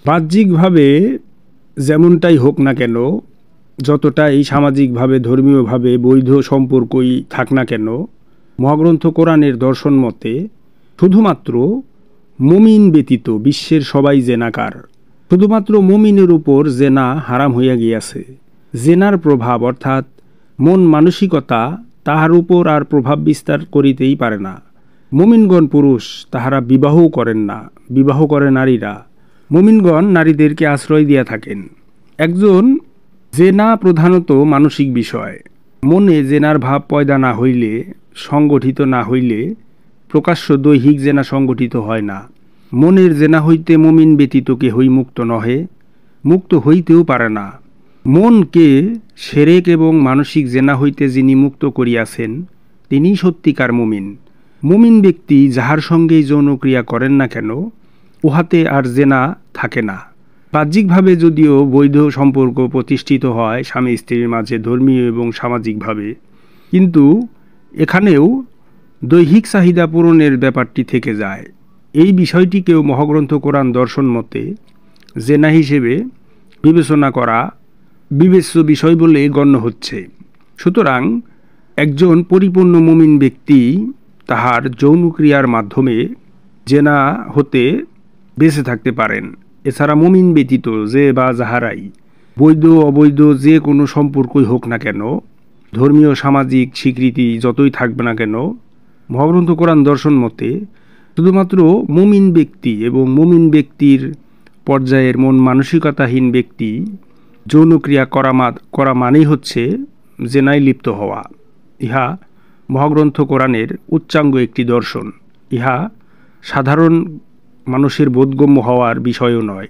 বাহ্যিকভাবে যেমনটাই হোক না কেন, যতটাই সামাজিকভাবে ধর্মীয়ভাবে বৈধ সম্পর্কই থাক না কেন, মহাগ্রন্থ কোরআনের দর্শন মতে শুধুমাত্র মুমিন ব্যতীত বিশ্বের সবাই জেনাকার। শুধুমাত্র মুমিনের উপর জেনা হারাম হইয়া গিয়াছে। জেনার প্রভাব অর্থাৎ মন মানসিকতা তাহার উপর আর প্রভাব বিস্তার করিতেই পারে না। মুমিনগণ পুরুষ, তাহারা বিবাহও করেন না, বিবাহ করে নারীরা। মুমিনগণ নারীদেরকে আশ্রয় দিয়া থাকেন। একজন জেনা প্রধানত মানসিক বিষয়। মনে জেনার ভাব পয়দা না হইলে, সংগঠিত না হইলে প্রকাশ্য দৈহিক জেনা সংগঠিত হয় না। মনের জেনা হইতে মুমিন ব্যতীত কেহই মুক্ত নহে, মুক্ত হইতেও পারে না। মনকে শিরক এবং মানসিক জেনা হইতে যিনি মুক্ত করিয়াছেন, তিনিই সত্যিকার মুমিন। মুমিন ব্যক্তি যাহার সঙ্গেই যৌনক্রিয়া করেন না কেন, উহাতে আর জেনা থাকে না। বাহ্যিকভাবে যদিও বৈধ সম্পর্ক প্রতিষ্ঠিত হয় স্বামী স্ত্রীর মাঝে ধর্মীয় এবং সামাজিকভাবে, কিন্তু এখানেও দৈহিক চাহিদা পূরণের ব্যাপারটি থেকে যায়। এই বিষয়টিকেও মহাগ্রন্থ কোরআন দর্শন মতে জেনা হিসেবে বিবেচনা করা বিবেচ্য বিষয় বলে গণ্য হচ্ছে। সুতরাং একজন পরিপূর্ণ মুমিন ব্যক্তি তাহার যৌনক্রিয়ার মাধ্যমে জেনা হতে বেঁচে থাকতে পারেন। এছাড়া মুমিন ব্যতীত যে বা যাহারাই বৈধ অবৈধ যে কোনো সম্পর্কই হোক না কেন, ধর্মীয় সামাজিক স্বীকৃতি যতই থাকবে না কেন, মহাগ্রন্থ কোরআন দর্শন মতে শুধুমাত্র মুমিন ব্যক্তি এবং মুমিন ব্যক্তির পর্যায়ের মন মানসিকতাহীন ব্যক্তি যৌনক্রিয়া করা মানেই হচ্ছে জেনায় লিপ্ত হওয়া। ইহা মহাগ্রন্থ কোরআনের উচ্চাঙ্গ একটি দর্শন। ইহা সাধারণ মানুষের বোধগম্য হওয়ার বিষয়ও নয়।